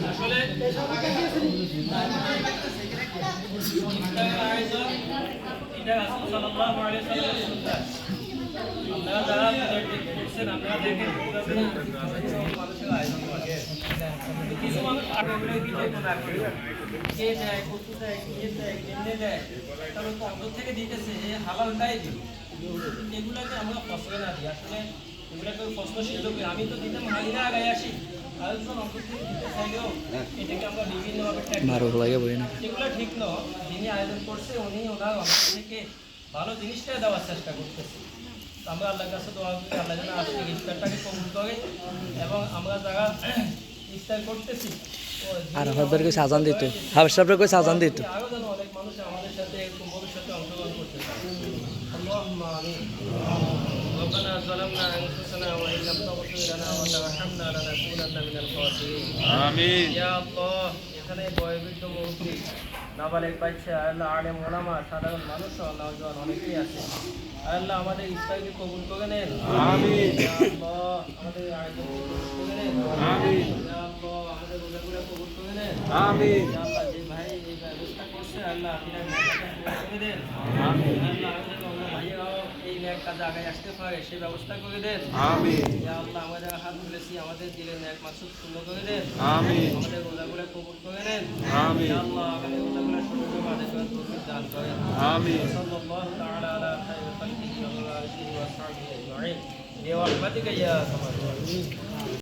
আসলে আয়োজন এটা রাসূল সাল্লাল্লাহু আলাইহি ওয়াসাল্লামের সুন্নাত। আপনারা যারা দেখছেন আপনারা দেখেন মানুষের আয়োজন করে কিছু মানুষ আগ্রহ বিজয় করে রাখে কে দেয় কত দেয় কে দেয় কেমনে দেয় কারণ অন্তর থেকে দিতেছে হালালটাই দিই এগুলোকে আমরা ফসলে না দিই আসলে এগুলোকে প্রশ্ন সিদ্ধ করি আমি তো দিতাম হালিনা আগায় আসি আয়োজন অন্তর থেকে দিতে চাইলেও এটাকে আমরা বিভিন্নভাবে এগুলো ঠিক নয় যিনি আয়োজন করছে উনি ওনার অন্তর থেকে ভালো জিনিসটা দেওয়ার চেষ্টা করতেছে আমরা আল্লাহর কাছে দোয়া করি আল্লাহ যেন আজকে ইফতারটাকে কবুল করে এবং আমরা যারা ইফতার করতেছি আর হাজার কই সাজান দিত হাবশাবরে কই সাজান দিত আরো যেন অনেক মানুষ আমাদের সাথে ভবিষ্যতে অংশগ্রহণ করতে পারে আল্লাহুম্মা আমিন ربنا ظلمنا انفسنا وان لم تغفر لنا وترحمنا لنكونن من الخاسرين آمين يا الله এখানে বয়োবৃদ্ধ মুরব্বি নাবালেগ বাচ্চা আল্লাহ আলেম ওলামা সাধারণ মানুষ নওজোয়ান অনেকেই আছে আল্লাহ আমাদের ইফতারকে কবুল করে নেন আমিন ইয়া আল্লাহ আমাদের আয়োজন কবুল করে নেন আমিন ইয়া আল্লাহ আমাদের রোজাগুলো কবুল করে নেন আমিন ইয়া আল্লাহ যে ভাই এই ব্যবস্থা করছে আল্লাহ আপনি করে দেন আমিন আল্লাহ আমাদের ভাইরাও এই নেক কাজে আগে আসতে পারে সেই ব্যবস্থা করে দেন আমিন ইয়া আল্লাহ আমাদের হাত তুলেছি আমাদের দিলের নেক মাকসুদ পূর্ণ করে দেন আমিন আমাদের রোজাগুলো কবুল করে নেন আমিন ইয়া আল্লাহ আমাদের রোজাগুলো সুন্দর করে তৌফিক দান করেন আমিন সাল্লাল্লাহু তাআলা আলা খায়রি খালকিহি ওয়া আলিহি ওয়া সাহবিহি আজমাইন বিরহমাতিকা ইয়া আরহামার রাহিমিন